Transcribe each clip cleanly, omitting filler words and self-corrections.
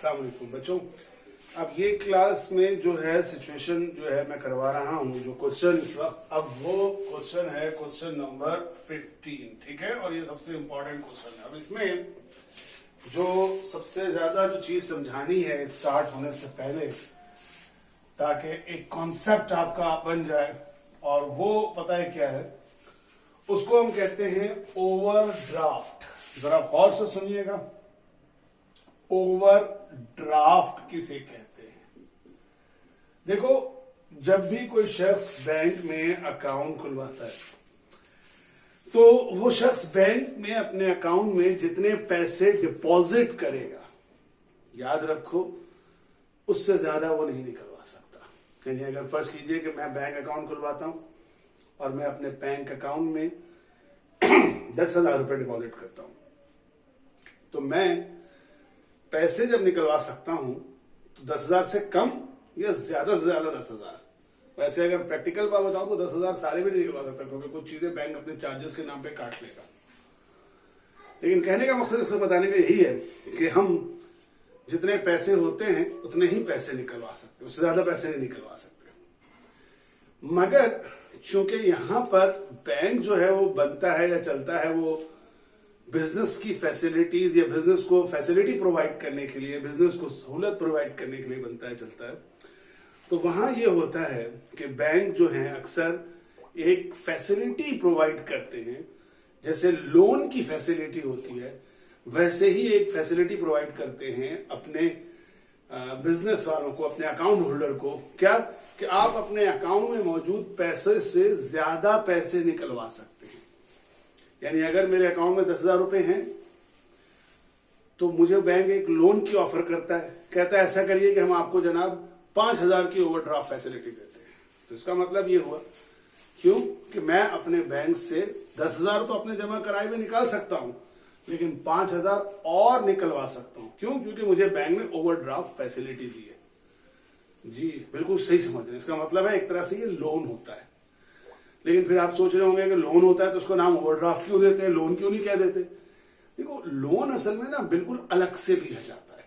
अस्सलाम वालेकुम बच्चों। अब ये क्लास में जो है सिचुएशन जो है मैं करवा रहा हूँ, जो क्वेश्चन इस वक्त, अब वो क्वेश्चन है क्वेश्चन नंबर 15, ठीक है। और ये सबसे इंपॉर्टेंट क्वेश्चन है। अब इसमें जो सबसे ज्यादा जो चीज समझानी है स्टार्ट होने से पहले, ताकि एक कॉन्सेप्ट आपका बन जाए, और वो पता है क्या है, उसको हम कहते हैं ओवरड्राफ्ट। जरा गौर से सुनिएगा, ओवरड्राफ्ट किसे कहते हैं। देखो, जब भी कोई शख्स बैंक में अकाउंट खुलवाता है तो वो शख्स बैंक में अपने अकाउंट में जितने पैसे डिपॉजिट करेगा, याद रखो, उससे ज्यादा वो नहीं निकलवा सकता। यानी अगर फर्ज कीजिए कि मैं बैंक अकाउंट खुलवाता हूं और मैं अपने बैंक अकाउंट में 10,000 रुपए डिपॉजिट करता हूं, तो मैं पैसे जब निकलवा सकता हूं तो 10,000 से कम या ज्यादा से ज्यादा 10,000। वैसे अगर प्रैक्टिकल बात बताऊं तो 10,000 सारे भी नहीं निकलवा सकता, क्योंकि कुछ चीजें बैंक अपने चार्जेस के नाम पे काट लेगा। लेकिन कहने का मकसद इसको बताने का यही है कि हम जितने पैसे होते हैं उतने ही पैसे निकलवा सकते, उससे ज्यादा पैसे नहीं निकलवा सकते। मगर चूंकि यहां पर बैंक जो है वो बनता है या चलता है वो बिजनेस की फैसिलिटीज या बिजनेस को फैसिलिटी प्रोवाइड करने के लिए, बिजनेस को सहूलत प्रोवाइड करने के लिए बनता है, चलता है, तो वहां ये होता है कि बैंक जो है अक्सर एक फैसिलिटी प्रोवाइड करते हैं। जैसे लोन की फैसिलिटी होती है, वैसे ही एक फैसिलिटी प्रोवाइड करते हैं अपने बिजनेस वालों को, अपने अकाउंट होल्डर को। क्या कि आप अपने अकाउंट में मौजूद पैसे से ज्यादा पैसे निकलवा सकते हैं। यानी अगर मेरे अकाउंट में 10,000 रुपए हैं तो मुझे बैंक एक लोन की ऑफर करता है, कहता है ऐसा करिए कि हम आपको जनाब 5,000 की ओवरड्राफ्ट फैसिलिटी देते हैं। तो इसका मतलब ये हुआ, क्यों कि मैं अपने बैंक से 10,000 तो अपने जमा कराए में निकाल सकता हूं, लेकिन 5,000 और निकलवा सकता हूं। क्यों? क्योंकि मुझे बैंक ने ओवरड्राफ्ट फैसिलिटी दी है। जी बिल्कुल सही समझ रहे हैं। इसका मतलब है एक तरह से ये लोन होता है। लेकिन फिर आप सोच रहे होंगे कि लोन होता है तो उसको नाम ओवरड्राफ्ट क्यों देते हैं, लोन क्यों नहीं कह देते। देखो, लोन असल में ना बिल्कुल अलग से लिया जाता है,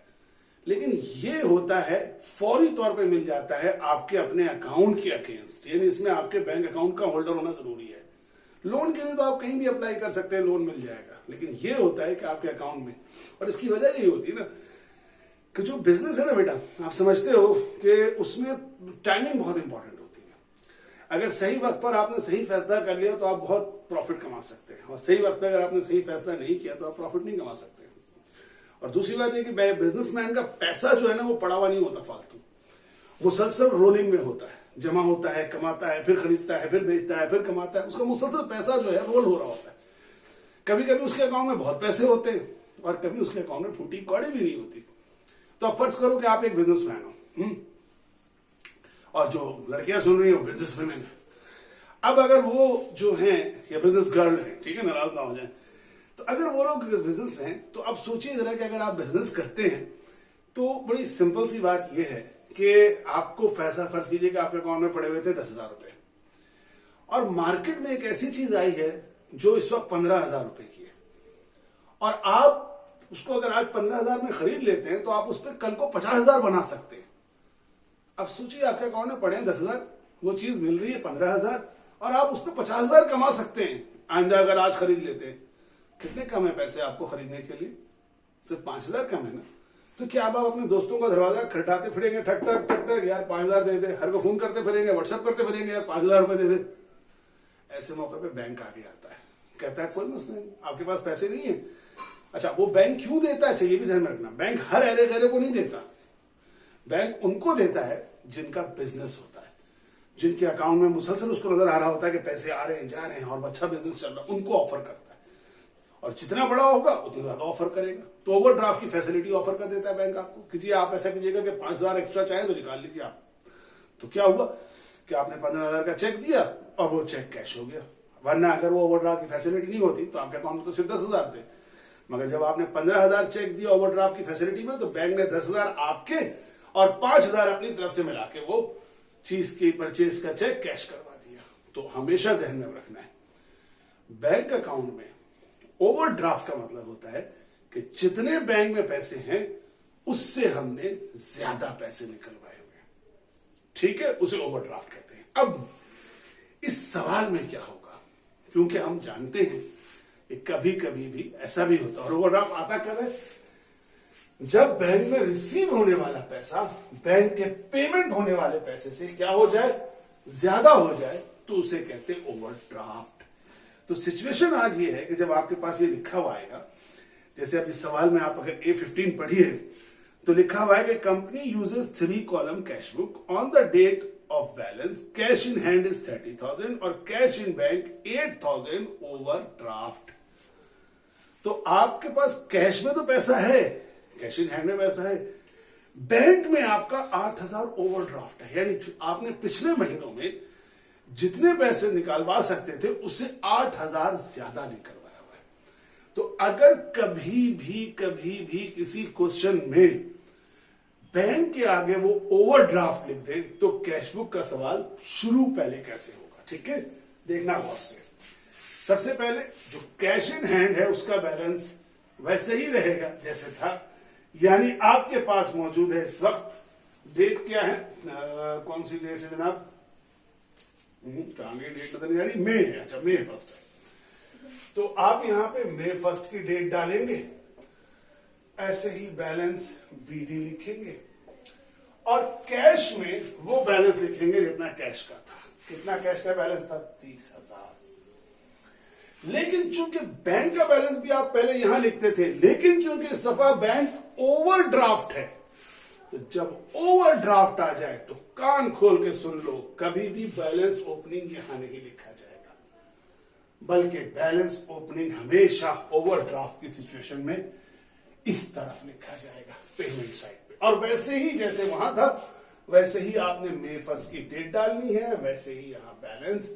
लेकिन ये होता है फौरी तौर पे मिल जाता है आपके अपने अकाउंट के अगेंस्ट। यानी इसमें आपके बैंक अकाउंट का होल्डर होना जरूरी है। लोन के लिए तो आप कहीं भी अप्लाई कर सकते हैं, लोन मिल जाएगा। लेकिन ये होता है कि आपके अकाउंट में, और इसकी वजह यही होती है ना कि जो बिजनेस है ना बेटा, आप समझते हो कि उसमें टाइमिंग बहुत इंपॉर्टेंट होती है। अगर सही वक्त पर आपने सही फैसला कर लिया तो आप बहुत प्रॉफिट कमा सकते हैं, और सही वक्त पर अगर आपने सही फैसला नहीं किया तो आप प्रॉफिट नहीं कमा सकते। और दूसरी बात यह कि बिजनेसमैन का पैसा जो है ना वो पड़ा हुआ नहीं होता फालतू, मुसलसल रोलिंग में होता है, जमा होता है, कमाता है, फिर खरीदता है, फिर बेचता है, फिर कमाता है। उसका मुसलसल पैसा जो है रोल हो रहा होता है। कभी कभी उसके अकाउंट में बहुत पैसे होते हैं और कभी उसके अकाउंट में फूटी कौड़ी भी नहीं होती। तो आप फर्ज करो कि आप एक बिजनेसमैन हो, और जो लड़कियां सुन रही हो बिजनेस वुमेन है। अब अगर वो जो हैं या बिजनेस गर्ल है, ठीक है, नाराज ना हो जाए, तो अगर वो लोग बिजनेस हैं तो अब सोचिए जरा कि अगर आप बिजनेस करते हैं तो बड़ी सिंपल सी बात यह है कि आपको पैसा, फर्ज कीजिए कि आपके अकाउंट में पड़े हुए थे 10,000 रुपए, और मार्केट में एक ऐसी चीज आई है जो इस वक्त 15,000 रुपए की है, और आप उसको अगर आज 15,000 में खरीद लेते हैं तो आप उस पर कल को 50,000 बना सकते हैं। अब सोचिए आपके अकाउंट में पड़े हैं 10,000, वो चीज मिल रही है 15,000, और आप उस पर 50,000 कमा सकते हैं आइंदा अगर आज खरीद लेते हैं। कितने कम है पैसे आपको खरीदने के लिए? सिर्फ 5,000 कम है ना। तो क्या आप अपने दोस्तों का दरवाजा खटखटाते फिरेंगे, ठक ठक ठक ठक, यार 5,000 दे दे, हर को फोन करते फिरेंगे, व्हाट्सएप करते फिरेंगे, यार 5,000 रुपए दे दे। ऐसे मौके पे बैंक आगे आता है, कहता है कोई मसला नहीं, आपके पास पैसे नहीं है। अच्छा, वो बैंक क्यों देता है? अच्छा, ये भी ध्यान में रखना, बैंक हर अहले गहरे को नहीं देता। बैंक उनको देता है जिनका बिजनेस होता है, जिनके अकाउंट में मुसलसल उसको नजर आ रहा होता है कि पैसे आ रहे हैं, जा रहे हैं, और अच्छा बिजनेस चल रहा है, उनको ऑफर करता है। और जितना बड़ा होगा उतना ज्यादा ऑफर करेगा। तो ओवरड्राफ्ट की फैसिलिटी ऑफर कर देता है बैंक आपको, कीजिए आप ऐसा कीजिएगा कि 5,000 एक्स्ट्रा चाहे तो निकाल लीजिए आप। तो क्या हुआ कि आपने 15,000 का चेक दिया और वो चेक कैश हो गया। वरना अगर वो ओवरड्राफ्ट की फैसिलिटी नहीं होती तो आपके अकाउंट में तो सिर्फ 10,000 थे, मगर जब आपने 15,000 चेक दिया ओवरड्राफ्ट की फैसिलिटी में, तो बैंक ने 10,000 आपके और 5,000 अपनी तरफ से मिला के वो चीज की परचेज का चेक कैश करवा दिया। तो हमेशा ध्यान में रखना है, बैंक अकाउंट में ओवरड्राफ्ट का मतलब होता है कि जितने बैंक में पैसे हैं उससे हमने ज्यादा पैसे निकलवाए हुए, ठीक है, उसे ओवरड्राफ्ट कहते हैं। अब इस सवाल में क्या होगा, क्योंकि हम जानते हैं कि कभी कभी भी ऐसा भी होता है, और ओवरड्राफ्ट आता कब है, जब बैंक में रिसीव होने वाला पैसा बैंक के पेमेंट होने वाले पैसे से क्या हो जाए, ज्यादा हो जाए, तो उसे कहते हैं ओवरड्राफ्ट। तो सिचुएशन आज ये है कि जब आपके पास ये लिखा हुआ आएगा, जैसे अब इस सवाल में आप अगर A15 पढ़िए तो लिखा हुआ है कि company uses 3 column cash book on the date of balance, cash in hand is 30,000 और कैश इन बैंक 8,000 ओवरड्राफ्ट। तो आपके पास कैश में तो पैसा है, कैश इन हैंड में पैसा है, बैंक में आपका 8,000 ओवरड्राफ्ट है, यानी आपने पिछले महीनों में जितने पैसे निकालवा सकते थे उससे 8,000 ज्यादा निकलवाया हुआ है। तो अगर कभी भी किसी क्वेश्चन में बैंक के आगे वो ओवरड्राफ्ट लिख दे तो कैशबुक का सवाल शुरू पहले कैसे होगा, ठीक है, देखना गौर से। सबसे पहले जो कैश इन हैंड है उसका बैलेंस वैसे ही रहेगा जैसे था, यानी आपके पास मौजूद है इस वक्त, डेट क्या है, कौन सी डेट है जनाब, कहां गई डेट, पता नहीं, यानी मई है, अच्छा मई 1 है, तो आप यहां पे मई 1 की डेट डालेंगे, ऐसे ही बैलेंस बीडी लिखेंगे और कैश में वो बैलेंस लिखेंगे जितना कैश का था। कितना कैश का बैलेंस था, 30,000। लेकिन चूंकि बैंक का बैलेंस भी आप पहले यहां लिखते थे, लेकिन क्योंकि इस दफा बैंक ओवरड्राफ्ट है, तो जब ओवरड्राफ्ट आ जाए तो कान खोल के सुन लो, कभी भी बैलेंस ओपनिंग यहां नहीं लिखा जाएगा, बल्कि बैलेंस ओपनिंग हमेशा ओवरड्राफ्ट की सिचुएशन में इस तरफ लिखा जाएगा, पेमेंट साइड पे। और वैसे ही जैसे वहां था वैसे ही आपने मई 1 की डेट डालनी है, वैसे ही यहां बैलेंस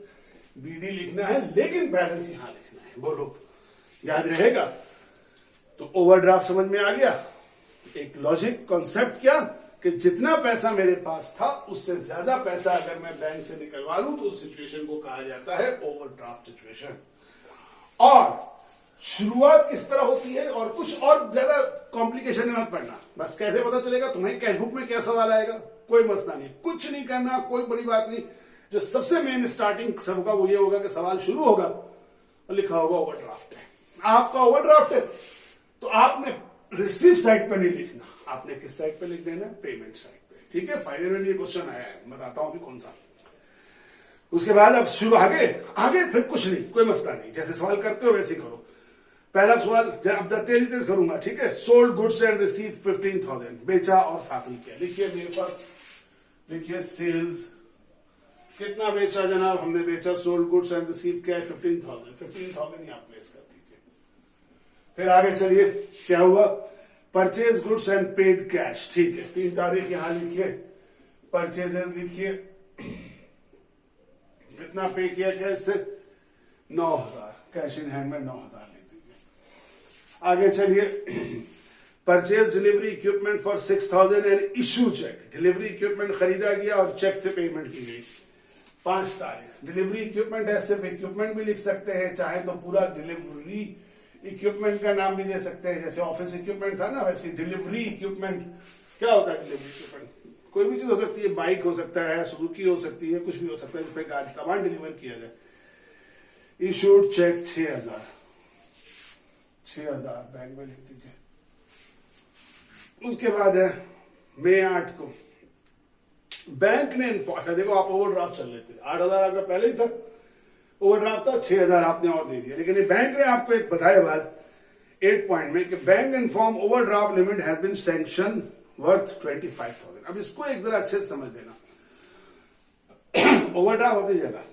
बीडी लिखना है, लेकिन बैलेंस यहां लिखना है। बोलो याद रहेगा? तो ओवरड्राफ्ट समझ में आ गया, एक लॉजिक कॉन्सेप्ट, क्या कि जितना पैसा मेरे पास था उससे ज्यादा पैसा अगर मैं बैंक से निकलवा लूं तो उस सिचुएशन को कहा जाता है ओवरड्राफ्ट सिचुएशन। और शुरुआत किस तरह होती है, और कुछ और ज्यादा कॉम्प्लिकेशन में मत पड़ना, बस कैसे पता चलेगा तुम्हें कैशबुक में क्या सवाल आएगा, कोई मसला नहीं, कुछ नहीं करना, कोई बड़ी बात नहीं। जो सबसे मेन स्टार्टिंग सब होगा वो ये होगा कि सवाल शुरू होगा और लिखा होगा ओवरड्राफ्ट है, आपका ओवरड्राफ्ट है, तो आपने रिसीव साइड पे नहीं लिखना, आपने किस साइड पे लिख देना, पेमेंट साइड पे, ठीक है। फाइनल ये क्वेश्चन आया है, बताता हूं अभी कौन सा। उसके बाद अब शुरू आगे फिर कुछ नहीं, कोई मसला नहीं, जैसे सवाल करते हो वैसे करो। पहला सवाल अब तेजी करूंगा, ठीक है। सोल्ड गुड्स एंड रिसीव 15,000, बेचा और साथ लिखिए, लिखिए मेरे पास, लिखिए सेल्स, कितना बेचा जनाब, हमने बेचा, सोल्ड गुड्स एंड रिसीव क्या है, 15,000 ही आप प्लेस कर दीजिए। फिर आगे चलिए, क्या हुआ, purchase goods and paid cash, ठीक है, 3 तारीख यहां लिखिए, परचेजेस लिखिए, कितना पे किया कैश से, 9,000, कैश इन हैंड में 9,000 लिख दीजिए। आगे चलिए, purchase delivery equipment for 6,000 and issue cheque, delivery equipment खरीदा गया और चेक से पेमेंट की गई, 5 तारीख। डिलीवरी इक्विपमेंट है, सिर्फ इक्विपमेंट भी लिख सकते हैं, चाहे तो पूरा डिलीवरी इक्विपमेंट का नाम भी दे सकते हैं, जैसे ऑफिस इक्विपमेंट था ना, वैसे डिलीवरी इक्विपमेंट क्या होता है, डिलीवरी इक्विपमेंट कोई भी चीज हो सकती है, बाइक हो सकता है, सुजुकी हो सकती है, कुछ भी हो सकता है जिसपे गाड़ी सामान डिलीवर किया जाए। इशूड चेक 6,000 बैंक में लिख दीजिए। उसके बाद है मई 8 को बैंक ने इन्फॉर्म, देखो आप ओवरड्राफ्ट चल रहे थे, 8,000 आपका पहले ही था, ओवरड्राफ्ट था, 6,000 आपने और दे दिया, लेकिन ये बैंक ने आपको एक बताया बात 8 पॉइंट में कि bank inform overdraft limit has been sanction worth 25,000। अब इसको एक जरा अच्छे से समझ लेना, ओवरड्राफ्ट अपनी जगह,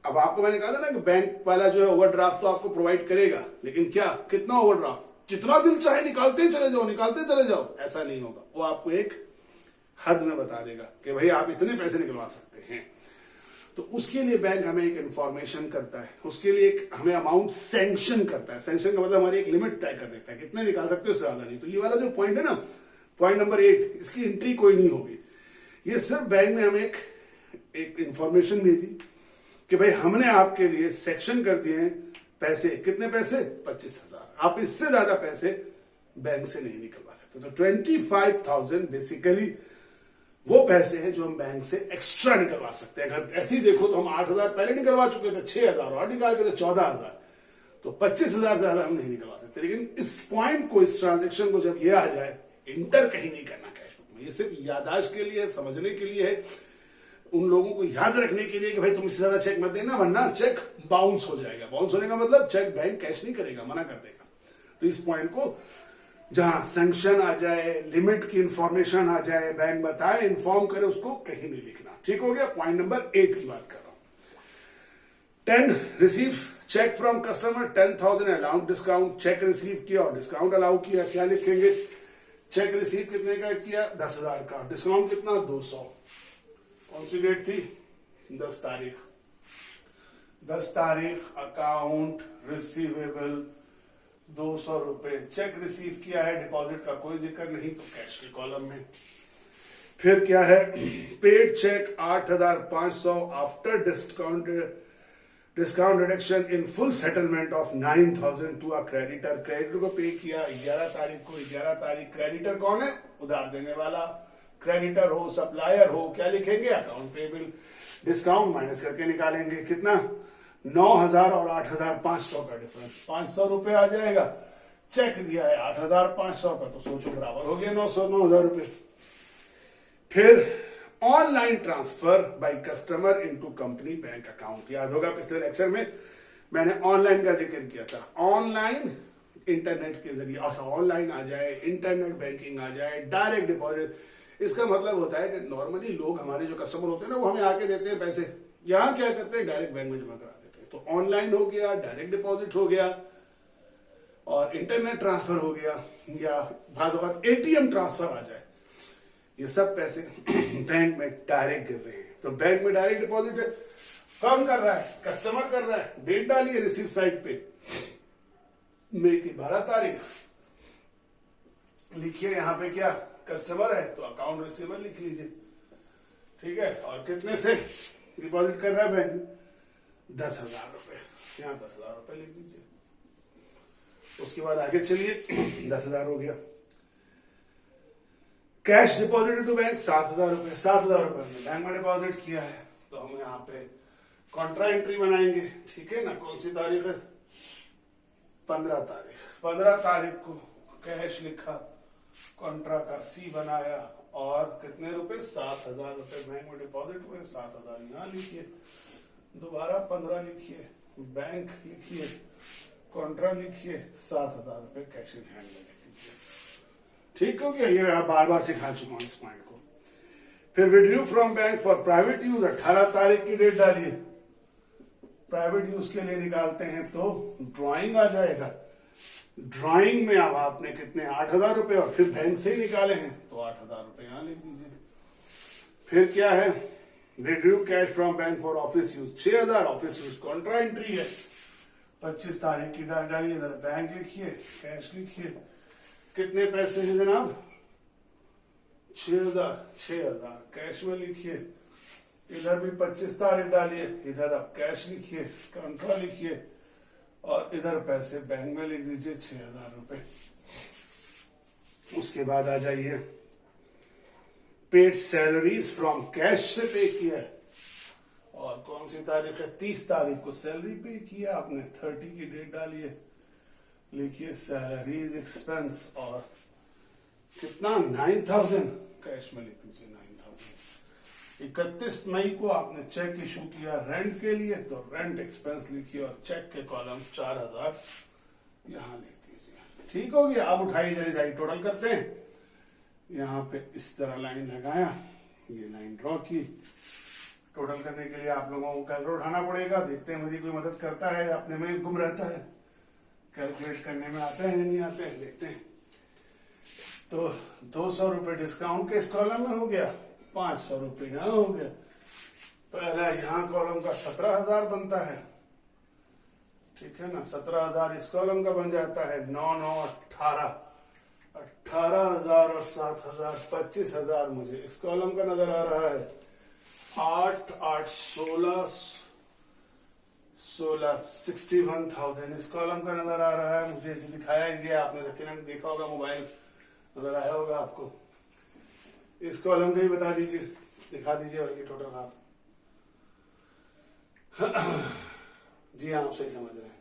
अब आपको मैंने कहा था ना कि बैंक वाला जो है ओवरड्राफ्ट तो आपको प्रोवाइड करेगा, लेकिन क्या, कितना ओवरड्राफ्ट, जितना दिल चाहे निकालते ही चले जाओ, निकालते चले जाओ, ऐसा नहीं होगा, वो आपको एक हद में बता देगा कि भाई आप इतने पैसे निकलवा सकते हैं। तो उसके लिए बैंक हमें एक इंफॉर्मेशन करता है, उसके लिए एक हमें अमाउंट सैंक्शन करता है, सैंक्शन का मतलब हमारी एक लिमिट तय कर देता है, कितने निकाल सकते हो, उससे ज्यादा नहीं। तो ये वाला जो पॉइंट है ना, पॉइंट नंबर 8, इसकी एंट्री कोई नहीं होगी, ये सिर्फ बैंक ने हमें एक इंफॉर्मेशन भेजी कि भाई हमने आपके लिए सेक्शन कर दिए हैं पैसे, कितने पैसे, 25,000, आप इससे ज्यादा पैसे बैंक से नहीं निकलवा सकते। तो 25,000 बेसिकली वो पैसे हैं जो हम बैंक से एक्स्ट्रा निकलवा सकते हैं। अगर ऐसे ही देखो तो हम 8,000 पहले निकलवा चुके थे, 6,000 और निकाल के थे 14,000, तो 25,000 से ज्यादा हम नहीं निकलवा सकते। लेकिन इस पॉइंट को, इस ट्रांजेक्शन को जब ये आ जाए, इंटर कहीं नहीं करना कैश बुक में। ये सिर्फ याददाश्त के लिए, समझने के लिए है, उन लोगों को याद रखने के लिए कि भाई तुम इससे ज्यादा चेक मत देना वरना चेक बाउंस हो जाएगा। बाउंस होने का मतलब चेक बैंक कैश नहीं करेगा, मना कर देगा। तो इस पॉइंट को जहां सैंक्शन आ जाए, लिमिट की इंफॉर्मेशन आ जाए, बैंक बताए, इन्फॉर्म करे, उसको कहीं नहीं लिखना। ठीक हो गया। पॉइंट नंबर 8 की बात कर रहा हूं। 10 रिसीव चेक फ्रॉम कस्टमर 10,000 अलाउंट डिस्काउंट। चेक रिसीव किया और डिस्काउंट अलाउ किया, क्या लिखेंगे? चेक रिसीव कितने का किया? 10,000 का। डिस्काउंट कितना? 200। कौन सी डेट थी? 10 तारीख। 10 तारीख अकाउंट रिसीवेबल 200 रुपए। चेक रिसीव किया है, डिपॉजिट का कोई जिक्र नहीं, तो कैश के कॉलम में। फिर क्या है? Paid cheque 8,500 after discount reduction in full settlement of 9,000 to a creditor. Creditor को पे किया 11 तारीख को। 11 तारीख क्रेडिटर कौन है? उधार देने वाला। क्रेडिटर हो, सप्लायर हो, क्या लिखेंगे? Account payable. डिस्काउंट माइनस करके निकालेंगे, कितना? 9,000 और 8,500 का डिफरेंस 500 रुपए आ जाएगा। चेक दिया है 8,500 का, तो सोचो बराबर हो गया 9,000 रुपए। फिर online transfer by customer into company bank account. याद होगा पिछले लेक्चर में मैंने ऑनलाइन का जिक्र किया था। ऑनलाइन इंटरनेट के जरिए, अच्छा ऑनलाइन आ जाए, इंटरनेट बैंकिंग आ जाए, डायरेक्ट डिपॉजिट। इसका मतलब होता है कि नॉर्मली लोग, हमारे जो कस्टमर होते हैं ना, वो हमें आके देते हैं पैसे। यहां क्या करते हैं? डायरेक्ट बैंक में जमा करा देते हैं। तो ऑनलाइन हो गया, डायरेक्ट डिपॉजिट हो गया और इंटरनेट ट्रांसफर हो गया, या बाद एटीएम ट्रांसफर आ जाए। ये सब पैसे बैंक में डायरेक्ट गिर रहे हैं। तो बैंक में डायरेक्ट डिपॉजिट है, कौन कर रहा है? कस्टमर कर रहा है। डेट डालिए रिसीव साइड पे, मई की 12 तारीख लिखिए। यहां पे क्या कस्टमर है तो अकाउंट रिसीवेबल लिख लीजिए। ठीक है। और कितने से डिपॉजिट कर रहा है बैंक? 10,000 रुपए। यहां 10,000 रुपए लिख दीजिए। उसके बाद आगे चलिए। 10,000 हो गया। कैश डिपॉजिट टू बैंक 7,000 रुपए। 7,000 रुपए हमने बैंक में डिपॉजिट किया है, तो हम यहाँ पे कॉन्ट्रा एंट्री बनाएंगे। ठीक है ना। कौन सी तारीख है? 15 तारीख। 15 तारीख को कैश लिखा, कॉन्ट्रा का सी बनाया और कितने रुपए? 7,000 रुपए बैंक में डिपॉजिट हुए। 7,000 यहाँ लिखिए, दोबारा 15 लिखिए, बैंक लिखिए, कॉन्ट्रा लिखिए, 7,000 रुपए कैश इन हैंड में लिख दीजिए। ठीक हो गया। ये बार बार सिखा चुका हूं इस पॉइंट को। फिर withdrew from bank for private use 18 तारीख की डेट डालिए। प्राइवेट यूज के लिए निकालते हैं तो ड्राइंग आ जाएगा। ड्राइंग में अब आपने कितने? 8,000 रुपए, और फिर बैंक से ही निकाले हैं तो 8,000 रुपए यहां लिख दीजिए। फिर क्या है? Withdrew cash from bank for office use 6,000। Office use Contra entry है। 25 तारीख की डालिए। इधर बैंक लिखिए, कैश लिखिए। कितने पैसे हैं जनाब? 6,000। 6,000 कैश में लिखिए। इधर भी 25 तारीख डालिए, इधर आप कैश लिखिए, कॉन्ट्रा लिखिए और इधर पैसे बैंक में लिख दीजिए 6,000 रुपए। उसके बाद आ जाइए, पेड सैलरीज फ्रॉम कैश से पे किया और कौन सी तारीख है? 30 तारीख को सैलरी पे किया आपने। 30 की डेट डालिए, लिखिए सैलरीज एक्सपेंस और कितना? 9,000 कैश में लिख दीजिए 9,000। 31 मई को आपने चेक इशू किया रेंट के लिए, तो रेंट एक्सपेंस लिखिए और चेक के कॉलम 4,000 यहां लिख दीजिए। ठीक हो गया। अब उठाई जाए, टोटल करते हैं। यहां पे इस तरह लाइन लगाया, ये लाइन ड्रॉ की। टोटल करने के लिए आप लोगों को कैलकुलेटर उठाना पड़ेगा। देखते हैं मेरी कोई मदद करता है, अपने में गुम रहता है, कैलकुलेट करने में आते हैं नहीं आते हैं, देखते हैं। तो 200 रुपए डिस्काउंट के इस कॉलम में हो गया, 500 रुपए यहां हो गया। पहला यहां कॉलम का 17,000 बनता है। ठीक है ना। 17,000 इस कॉलम का बन जाता है। 9, 9, 18, 18,000 और 7,000 25,000 मुझे इस कॉलम का नजर आ रहा है। 8, 8, 16, 61,000 इस कॉलम का नजर आ रहा है मुझे, जो दिखाया ही गया आपने यकीनन देखा होगा, मोबाइल नजर आया होगा आपको। इस कॉलम का ही बता दीजिए, दिखा दीजिए बल्कि टोटल आप। जी हाँ, आप सही समझ रहे हैं।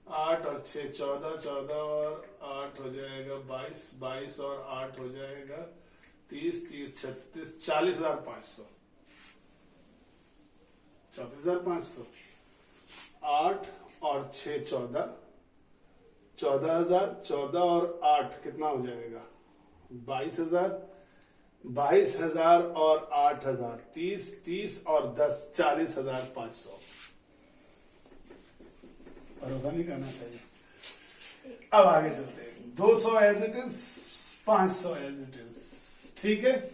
8 और 6 14, 14 और 8 हो जाएगा 22, 22 और 8 हो जाएगा 30, 30 36, 40,500, 34,500। 8 और 6 14, 14,000, 14 और 8 कितना हो जाएगा 22,000, 22,000 और 8,000 30, 30 और 10 40,500। भरोसा नहीं करना चाहिए। अब आगे चलते हैं। 200 as it is, 500 as it is, ठीक है।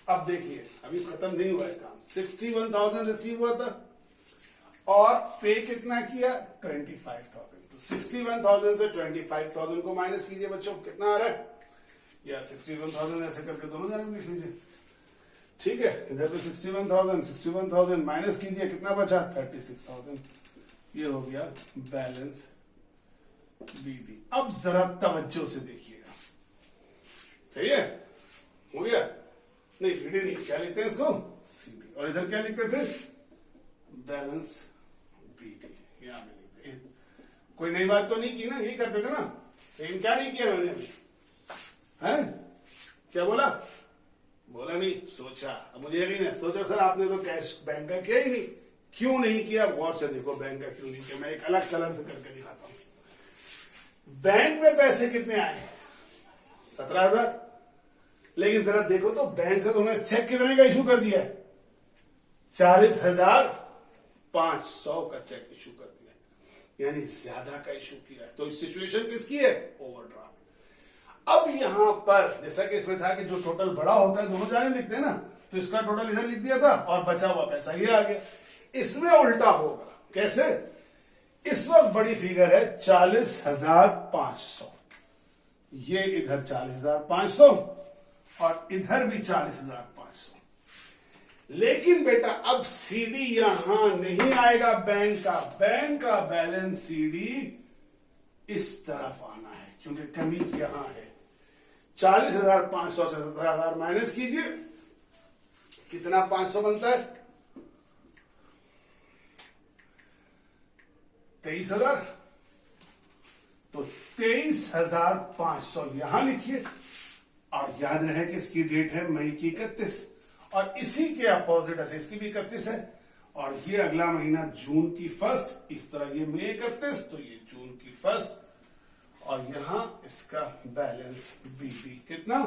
अब देखिए अभी खत्म नहीं हुआ है काम। 61,000 रिसीव हुआ था और पे कितना किया 25,000। तो 61,000 से 25,000 को माइनस कीजिए बच्चों, कितना आ रहा है, या 61,000 ऐसे करके दोनों जाने लिख लीजिए, ठीक है। इधर पे 61,000 माइनस कीजिए, कितना बचा 36,000। ये हो गया बैलेंस बीबी। अब जरा तवज्जो से देखिएगा, सही है, हो गया। नहीं बीडी नहीं, क्या लिखते हैं इसको सीडी, और इधर क्या लिखते थे बैलेंस बीडी। यहां में लिखते हैं, कोई नई बात तो नहीं की ना, यही करते थे ना, लेकिन क्या नहीं किया मैंने अभी, है क्या बोला, बोला नहीं, सोचा। अब मुझे यकीन है सोचा सर आपने तो कैश बैंक का किया ही नहीं। क्यों नहीं किया, गौर से देखो बैंक का क्यों नहीं किया। मैं एक अलग कलर से करके दिखाता हूं। बैंक में पैसे कितने आए 17,000, लेकिन जरा देखो तो बैंक से तो उन्होंने चेक कितने का इशू कर दिया है 40,500 का चेक इशू कर दिया, यानी ज्यादा का इशू किया है। तो सिचुएशन किसकी है, ओवरड्राफ्ट। अब यहां पर जैसा कि इसमें था कि जो टोटल बड़ा होता है दोनों जाने लिखते हैं ना, तो इसका टोटल इधर लिख दिया था और बचा हुआ पैसा ये आ गया। इसमें उल्टा होगा, कैसे, इस वक्त बड़ी फिगर है 40,500, ये इधर 40,500 और इधर भी 40,500। लेकिन बेटा अब सीडी यहां नहीं आएगा बैंक का बैलेंस सीडी इस तरफ आना है, क्योंकि कमी यहां है। 40,500 से 17,000 माइनस कीजिए, कितना 500 बनता है 23,000। तो 23,500 यहां लिखिए, और याद रहे कि इसकी डेट है मई की 31, और इसी के अपोजिट ऐसे इसकी भी 31 है, और ये अगला महीना जून की 1, इस तरह ये मई 31, तो ये जून की 1, और यहां इसका बैलेंस बीबी कितना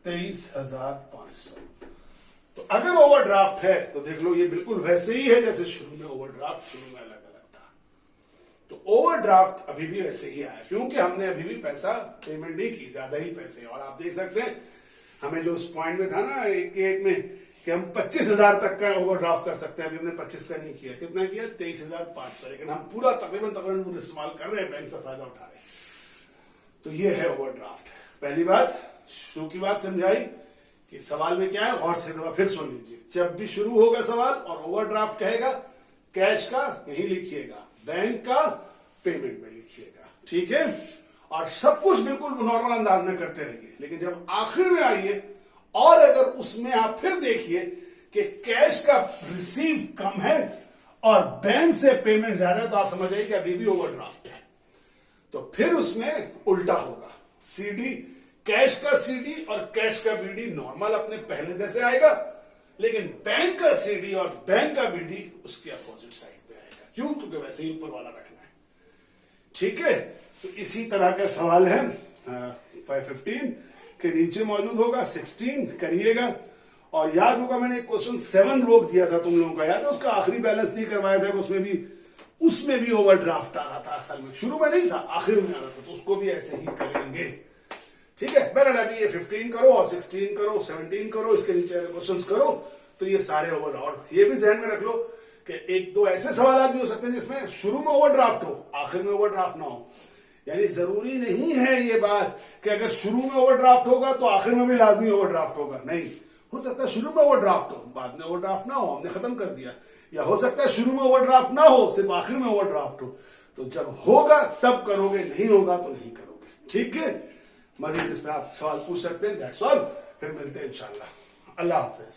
23,500। तो अगर ओवरड्राफ्ट है तो देख लो ये बिल्कुल वैसे ही है जैसे शुरू में ओवरड्राफ्ट शुरू में अलग अलग था। तो ओवरड्राफ्ट अभी भी वैसे ही आया, क्योंकि हमने अभी भी पैसा पेमेंट नहीं की, ज्यादा ही पैसे। और आप देख सकते हैं हमें जो उस पॉइंट में था ना एक में कि हम 25,000 तक का ओवरड्राफ्ट कर सकते हैं, अभी हमने 25 का नहीं किया। कितना किया 23,500, लेकिन हम पूरा तकरीबन पूरा इस्तेमाल कर रहे हैं, बैंक से फायदा उठा रहे हैं। तो ये है ओवरड्राफ्ट। पहली बात शुरू की बात समझाई कि सवाल में क्या है, और से दफा फिर सुन लीजिए। जब भी शुरू होगा सवाल और ओवरड्राफ्ट कहेगा, कैश का नहीं लिखिएगा, बैंक का पेमेंट में लिखिएगा, ठीक है। और सब कुछ बिल्कुल नॉर्मल अंदाज में करते रहिए, लेकिन जब आखिर में आइए और अगर उसमें आप फिर देखिए कि कैश का रिसीव कम है और बैंक से पेमेंट ज्यादा है, तो आप समझ आइए कि अभी भी ओवरड्राफ्ट है। तो फिर उसमें उल्टा होगा, सीडी कैश का सीडी और कैश का बीडी नॉर्मल अपने पहले जैसे आएगा, लेकिन बैंक का सीडी और बैंक का बीडी उसके अपोजिट साइड पे आएगा। क्यों, क्योंकि वैसे ही ऊपर वाला रखना है, ठीक है। तो इसी तरह का सवाल है 515 के नीचे मौजूद होगा, 16 करिएगा। और याद होगा मैंने क्वेश्चन 7 रोक दिया था तुम लोगों का, याद है, उसका आखिरी बैलेंस नहीं करवाया था, उसमें भी ओवरड्राफ्ट आ रहा था। असल में शुरू में नहीं था, आखिर में आ रहा था, तो उसको भी ऐसे ही करेंगे, ठीक है। बहरहाल अभी ये 15 करो और 16 करो, 17 करो, इसके नीचे क्वेश्चंस करो, तो ये सारे ओवर। और ये भी ध्यान में रख लो कि एक दो ऐसे सवाल भी हो सकते हैं जिसमें शुरू में ओवरड्राफ्ट हो, आखिर में ओवरड्राफ्ट ना हो। यानी जरूरी नहीं है ये बात कि अगर शुरू में ओवरड्राफ्ट होगा तो आखिर में भी लाजमी ओवरड्राफ्ट होगा, नहीं। हो सकता है शुरू में ओवरड्राफ्ट हो, बाद में ओवरड्राफ्ट ना हो, हमने खत्म कर दिया, या हो सकता है शुरू में ओवरड्राफ्ट ना हो, सिर्फ आखिर में ओवरड्राफ्ट हो। तो जब होगा तब करोगे, नहीं होगा तो नहीं करोगे। ठीक है, मजीद इस पे आप सवाल पूछ सकते हैं। दैट्स ऑल, फिर मिलते हैं इंशाल्लाह। अल्लाह हाफिज।